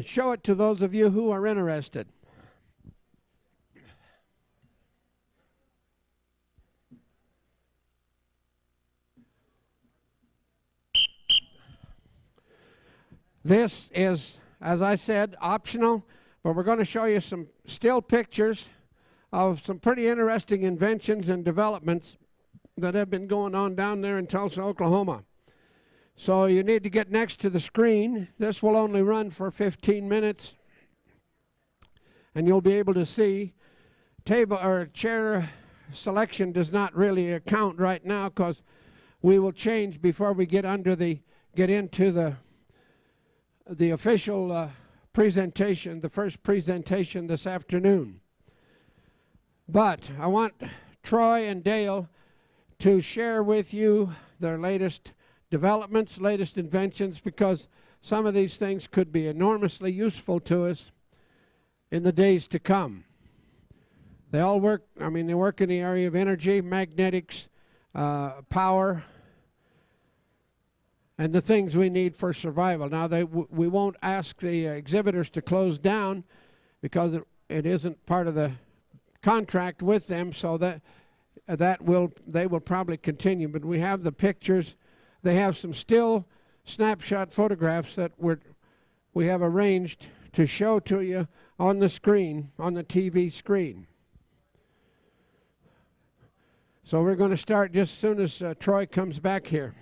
show it to those of you who are interested. This is, as I said, optional, but we're going to show you some still pictures of some pretty interesting inventions and developments that have been going on down there in Tulsa, Oklahoma. So you need to get next to the screen. This will only run for 15 minutes, and you'll be able to see. Table or chair selection does not really count right now because we will change before we get into the official presentation, the first presentation this afternoon. But I want Troy and Dale to share with you their latest developments, latest inventions, because some of these things could be enormously useful to us in the days to come. They all work, they work in the area of energy, magnetics, power, and the things we need for survival. Now, we won't ask the exhibitors to close down because it isn't part of the contract with them, so they will probably continue. But we have the pictures. They have some still snapshot photographs that we have arranged to show to you on the screen, on the TV screen. So we're going to start just as soon as Troy comes back here.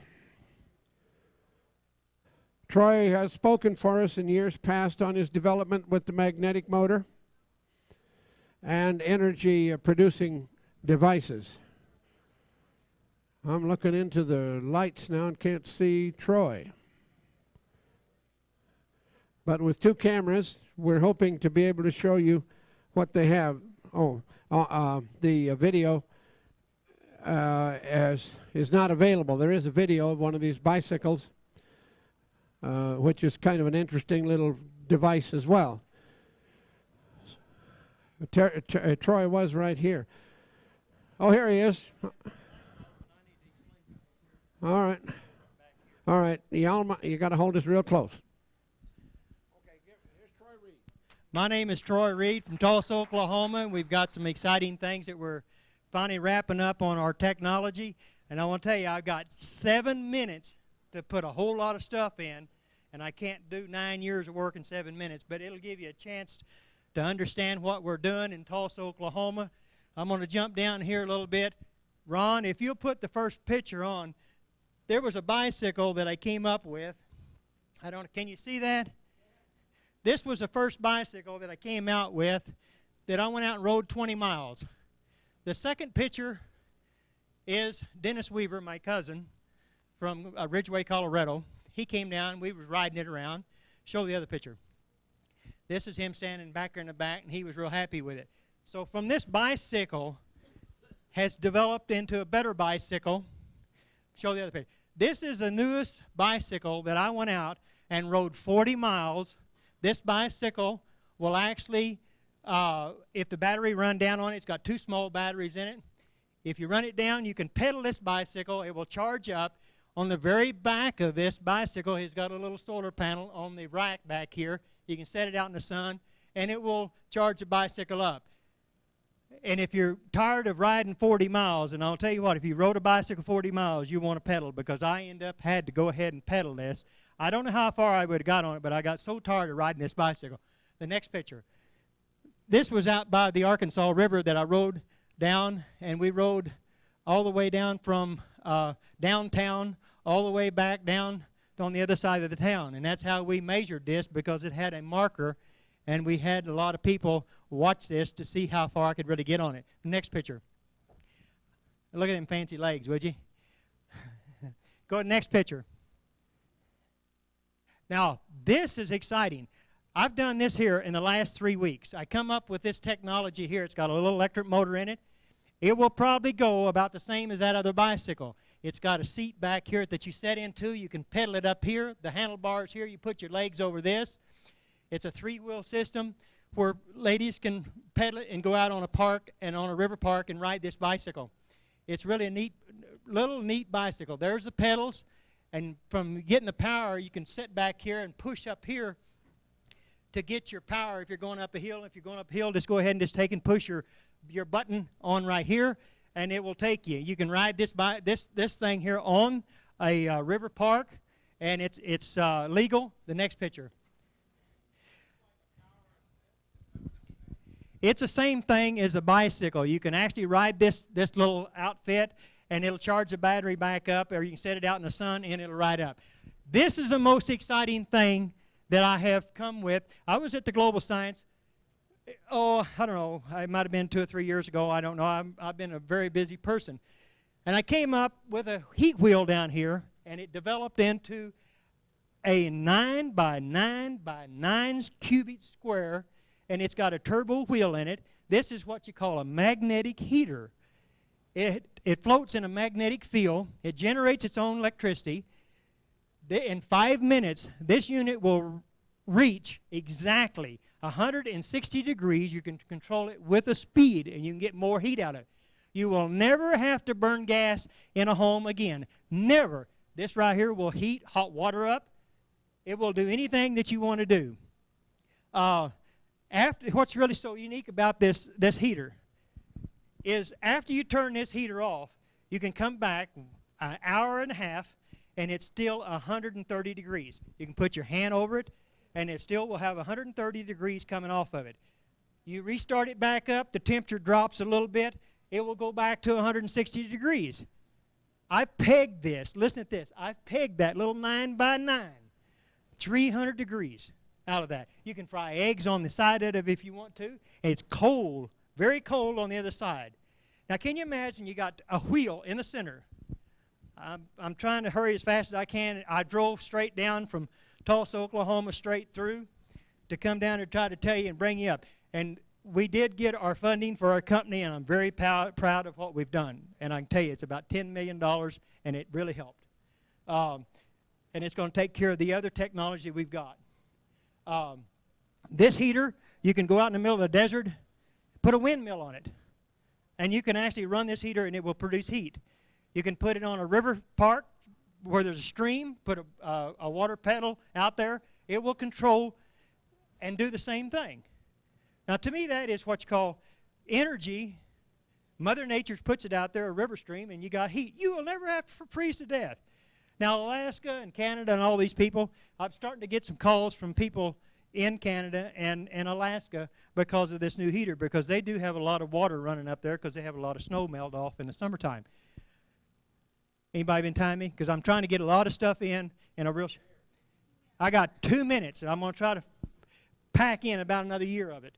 Troy has spoken for us in years past on his development with the magnetic motor and energy producing devices. I'm looking into the lights now and can't see Troy. But with two cameras, we're hoping to be able to show you what they have. The video is not available. There is a video of one of these bicycles, which is kind of an interesting little device as well. Troy was right here. Oh, here he is. All right. All right. You got to hold this real close. Okay, here's Troy Reed. My name is Troy Reed from Tulsa, Oklahoma. We've got some exciting things that we're finally wrapping up on our technology. And I want to tell you, I've got 7 minutes to put a whole lot of stuff in. And I can't do 9 years of work in 7 minutes, but it'll give you a chance to understand what we're doing in Tulsa, Oklahoma. I'm going to jump down here a little bit. Ron, if you'll put the first picture on, there was a bicycle that I came up with. Can you see that? This was the first bicycle that I came out with that I went out and rode 20 miles. The second picture is Dennis Weaver, my cousin, from Ridgeway, Colorado. He came down, we was riding it around. Show the other picture. This is him standing back there in the back, and he was real happy with it. So from this bicycle has developed into a better bicycle. Show the other picture. This is the newest bicycle that I went out and rode 40 miles. This bicycle will actually, if the battery run down on it, it's got 2 small batteries in it. If you run it down, you can pedal this bicycle. It will charge up. On the very back of this bicycle, it's got a little solar panel on the rack back here. You can set it out in the sun, and it will charge the bicycle up. And if you're tired of riding 40 miles, and I'll tell you what, if you rode a bicycle 40 miles, you want to pedal, because I had to go ahead and pedal this. I don't know how far I would have got on it, but I got so tired of riding this bicycle. The next picture. This was out by the Arkansas River that I rode down, and we rode all the way down from downtown all the way back down on the other side of the town. And that's how we measured this, because it had a marker, and we had a lot of people watch this to see how far I could really get on it. Next picture. Look at them fancy legs, would you? Go to the next picture. Now, this is exciting. I've done this here in the last 3 weeks. I come up with this technology here. It's got a little electric motor in it. It will probably go about the same as that other bicycle. It's got a seat back here that you set into. You can pedal it up here. The handlebars here, you put your legs over this. It's a 3-wheel system where ladies can pedal it and go out on a park and on a river park and ride this bicycle. It's really a neat bicycle. There's the pedals, and from getting the power, you can sit back here and push up here to get your power if you're going up a hill. If you're going up a hill, just go ahead and just take and push your button on right here, and it will take you. You can ride this thing here on a river park, and it's legal. The next picture. It's the same thing as a bicycle. You can actually ride this little outfit, and it'll charge the battery back up, or you can set it out in the sun, and it'll ride up. This is the most exciting thing that I have come with. I was at the Global Science, I don't know, it might have been 2 or 3 years ago. I don't know. I've been a very busy person. And I came up with a heat wheel down here, and it developed into a 9 by 9 by 9 cubic square, and it's got a turbo wheel in it. This is what you call a magnetic heater. It floats in a magnetic field. It generates its own electricity. In 5 minutes, this unit will reach exactly 160 degrees. You can control it with a speed, and you can get more heat out of it. You will never have to burn gas in a home again. Never. This right here will heat hot water up. It will do anything that you want to do. What's really so unique about this heater is after you turn this heater off, you can come back an hour and a half, and it's still 130 degrees. You can put your hand over it, and it still will have 130 degrees coming off of it. You restart it back up, the temperature drops a little bit, it will go back to 160 degrees. I've pegged this, listen to this, I've pegged that little 9 by 9, 300 degrees out of that. You can fry eggs on the side of it if you want to. It's cold, very cold on the other side. Now can you imagine you got a wheel in the center. I'm trying to hurry as fast as I can. I drove straight down from Tulsa, Oklahoma, straight through to come down and try to tell you and bring you up. And we did get our funding for our company, and I'm very proud of what we've done. And I can tell you it's about $10 million, and it really helped. And it's going to take care of the other technology we've got. This heater, you can go out in the middle of the desert, put a windmill on it, and you can actually run this heater, and it will produce heat. You can put it on a river park where there's a stream, put a water pedal out there. It will control and do the same thing. Now, to me, that is what you call energy. Mother Nature puts it out there, a river stream, and you got heat. You will never have to freeze to death. Now, Alaska and Canada and all these people, I'm starting to get some calls from people in Canada and Alaska because of this new heater, because they do have a lot of water running up there because they have a lot of snow melt off in the summertime. Anybody been timing me? Because I'm trying to get a lot of stuff in a real... I got 2 minutes, and I'm going to try to pack in about another year of it.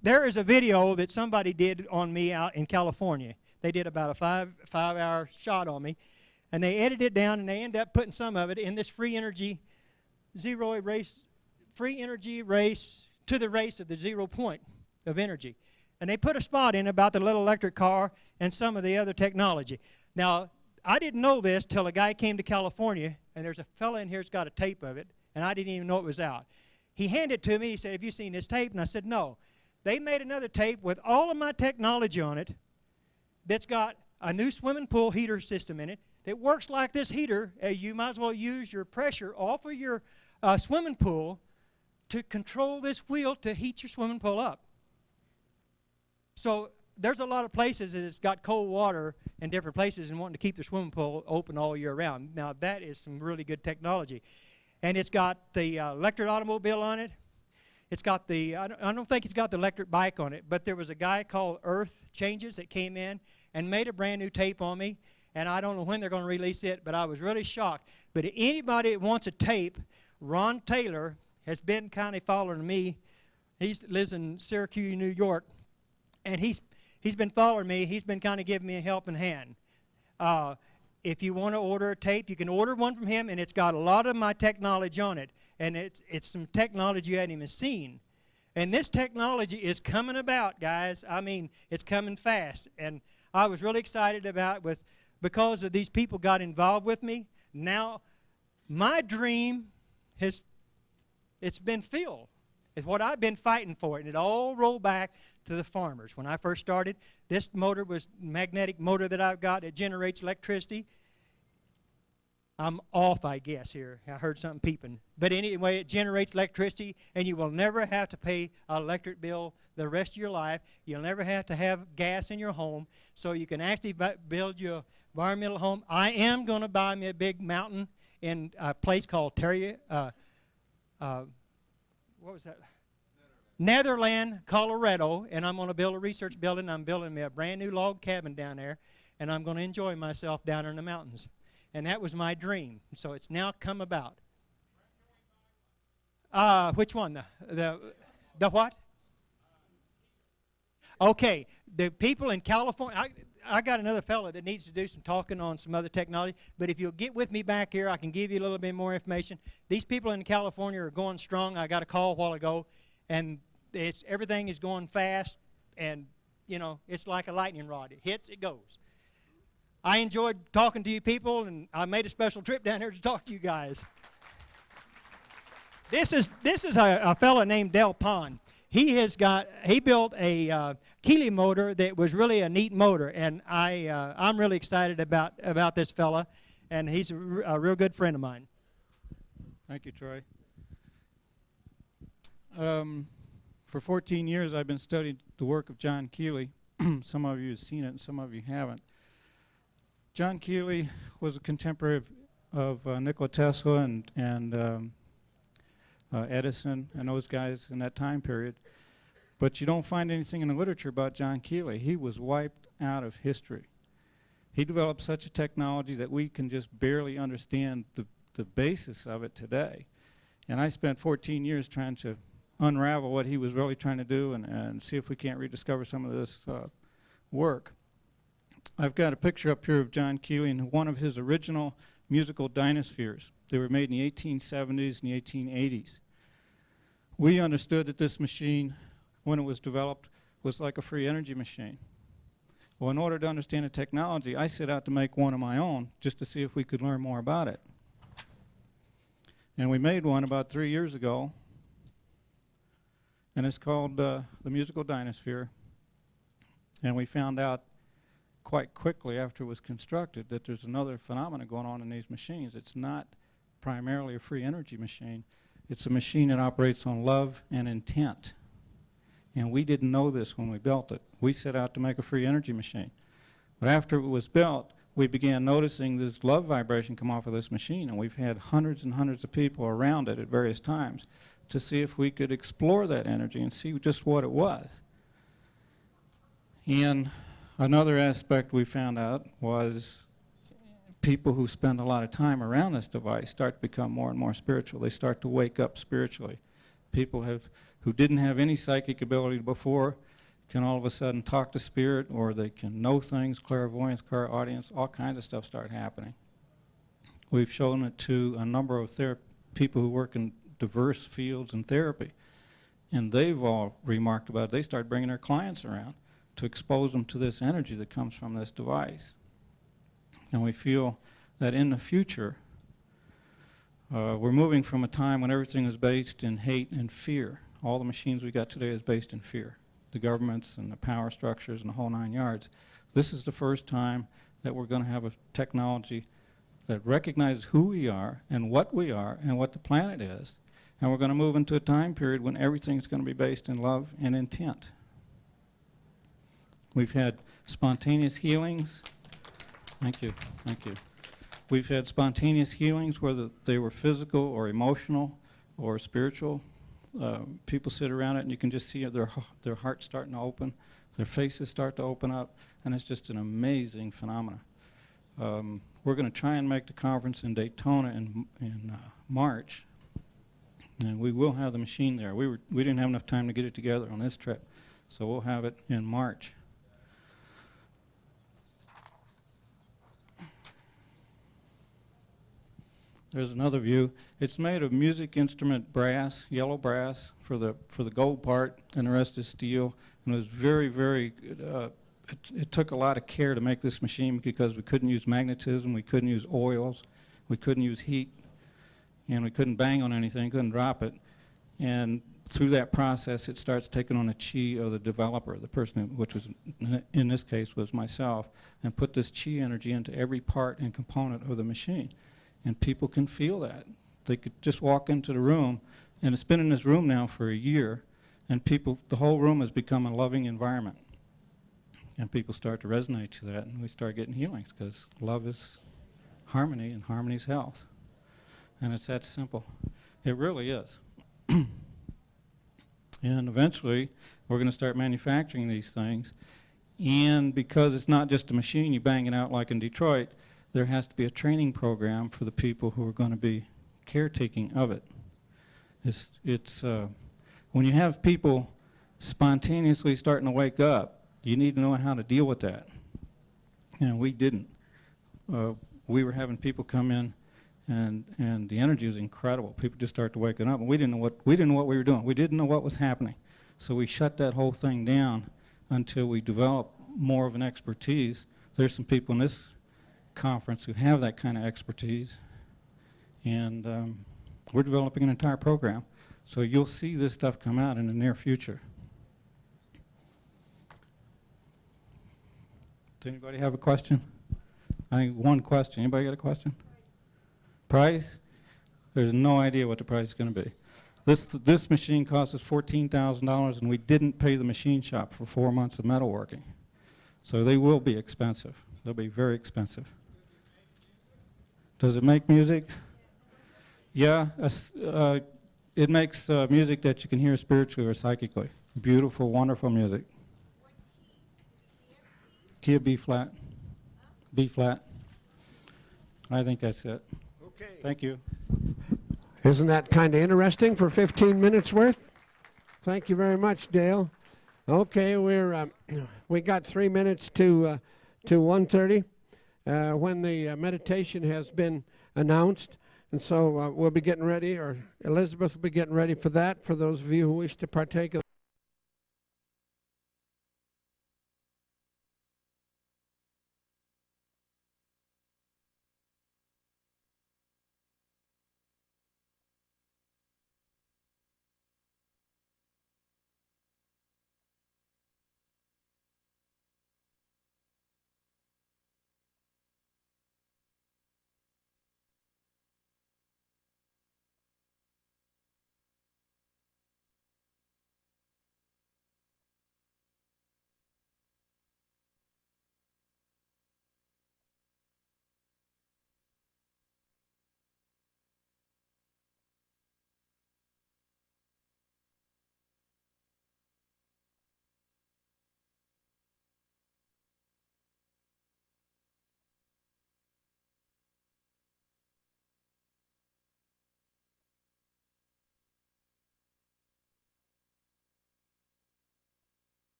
There is a video that somebody did on me out in California. They did about a five-hour shot on me, and they edited it down, and they ended up putting some of it in this free energy race to the race of the 0 point of energy. And they put a spot in about the little electric car and some of the other technology. Now, I didn't know this till a guy came to California, and there's a fella in here that's got a tape of it, and I didn't even know it was out. He handed it to me. He said, "Have you seen this tape?" And I said, "No." They made another tape with all of my technology on it that's got a new swimming pool heater system in it that works like this heater. You might as well use your pressure off of your swimming pool to control this wheel to heat your swimming pool up. So there's a lot of places that it's got cold water in different places and wanting to keep the swimming pool open all year round. Now, that is some really good technology. And it's got the electric automobile on it. It's got the, I don't think it's got the electric bike on it, but there was a guy called Earth Changes that came in and made a brand new tape on me. And I don't know when they're going to release it, but I was really shocked. But anybody that wants a tape, Ron Taylor has been kind of following me. He lives in Syracuse, New York. And he's been following me. He's been kind of giving me a helping hand. If you want to order a tape, you can order one from him, and it's got a lot of my technology on it. And it's some technology you hadn't even seen. And this technology is coming about, guys. I mean, it's coming fast. And I was really excited about it because of these people got involved with me. Now, my dream it's been filled. It's what I've been fighting for, and it all rolled back to the farmers. When I first started, this motor was a magnetic motor that I've got. It generates electricity. I'm off, I guess, here. I heard something peeping. But anyway, it generates electricity, and you will never have to pay an electric bill the rest of your life. You'll never have to have gas in your home, so you can actually build your environmental home. I am going to buy me a big mountain in a place called what was that? Netherland, Colorado, and I'm going to build a research building. I'm building me a brand new log cabin down there, and I'm going to enjoy myself down there in the mountains. And that was my dream. So it's now come about. Which one? The what? Okay, the people in California. I got another fellow that needs to do some talking on some other technology. But if you'll get with me back here, I can give you a little bit more information. These people in California are going strong. I got a call a while ago, and everything is going fast, and you know it's like a lightning rod. It hits, it goes. I enjoyed talking to you people, and I made a special trip down here to talk to you guys. This is a fellow named Del Pond. He built a Keeley motor that was really a neat motor, and I'm really excited about this fella, and he's a real good friend of mine. Thank you, Troy. For 14 years, I've been studying the work of John Keeley. Some of you have seen it, and some of you haven't. John Keeley was a contemporary of Nikola Tesla and Edison and those guys in that time period. But you don't find anything in the literature about John Keeley. He was wiped out of history. He developed such a technology that we can just barely understand the basis of it today. And I spent 14 years trying to unravel what he was really trying to do and see if we can't rediscover some of this work. I've got a picture up here of John Keeley and one of his original musical dinospheres. They were made in the 1870s and the 1880s. We understood that this machine, when it was developed, was like a free energy machine. Well, in order to understand the technology, I set out to make one of my own just to see if we could learn more about it. And we made one about 3 years ago, and it's called the musical dinosphere. And we found out quite quickly after it was constructed that there's another phenomenon going on in these machines. It's not primarily a free energy machine. It's a machine that operates on love and intent. And we didn't know this when we built it. We set out to make a free energy machine. But after it was built, we began noticing this love vibration come off of this machine, and we've had hundreds and hundreds of people around it at various times to see if we could explore that energy and see just what it was. And another aspect we found out was people who spend a lot of time around this device start to become more and more spiritual. They start to wake up spiritually. People who didn't have any psychic ability before can all of a sudden talk to spirit, or they can know things, clairvoyance, clairaudience, all kinds of stuff start happening. We've shown it to a number of people who work in diverse fields in therapy, and they've all remarked about it. They start bringing their clients around to expose them to this energy that comes from this device. And we feel that in the future, we're moving from a time when everything is based in hate and fear. All the machines we got today is based in fear. The governments and the power structures and the whole 9 yards. This is the first time that we're going to have a technology that recognizes who we are and what the planet is. And we're going to move into a time period when everything's going to be based in love and intent. We've had spontaneous healings. Thank you, thank you. We've had spontaneous healings, whether they were physical or emotional or spiritual. People sit around it and you can just see their hearts starting to open, their faces start to open up, and it's just an amazing phenomenon. We're going to try and make the conference in Daytona in March, and we will have the machine there. We didn't have enough time to get it together on this trip, so we'll have it in March. There's another view. It's made of music instrument brass, yellow brass for the gold part, and the rest is steel. And it was very, very. It took a lot of care to make this machine because we couldn't use magnetism, we couldn't use oils, we couldn't use heat, and we couldn't bang on anything, couldn't drop it. And through that process, it starts taking on the chi of the developer, the person, which was in this case was myself, and put this chi energy into every part and component of the machine. and people can feel that. They could just walk into the room, and it's been in this room now for a year, and people, the whole room has become a loving environment. And people start to resonate to that, and we start getting healings, because love is harmony, and harmony is health. And it's that simple. It really is. And eventually, we're going to start manufacturing these things. And because it's not just a machine you bang it out like in Detroit, there has to be a training program for the people who are going to be caretaking of it. When you have people spontaneously starting to wake up, you need to know how to deal with that. And we didn't. We were having people come in, and the energy was incredible. People just started waking up, and we didn't know what we were doing. We didn't know what was happening. So we shut that whole thing down until we developed more of an expertise. There's some people in this conference who have that kind of expertise, and we're developing an entire program. So you'll see this stuff come out in the near future. Does anybody have a question? I think one question. Anybody got a question? Price? There's no idea what the price is going to be. This machine cost us $14,000, and we didn't pay the machine shop for 4 months of metalworking. So they will be expensive. They'll be very expensive. Does it make music? Yeah. It makes music that you can hear spiritually or psychically. Beautiful, wonderful music. Key of B flat. B flat. I think that's it. Okay. Thank you. Isn't that kind of interesting for 15 minutes worth? Thank you very much, Dale. Okay, we got 3 minutes to 1:30 when the meditation has been announced, and so we'll be getting ready, or Elizabeth will be getting ready for that. For those of you who wish to partake of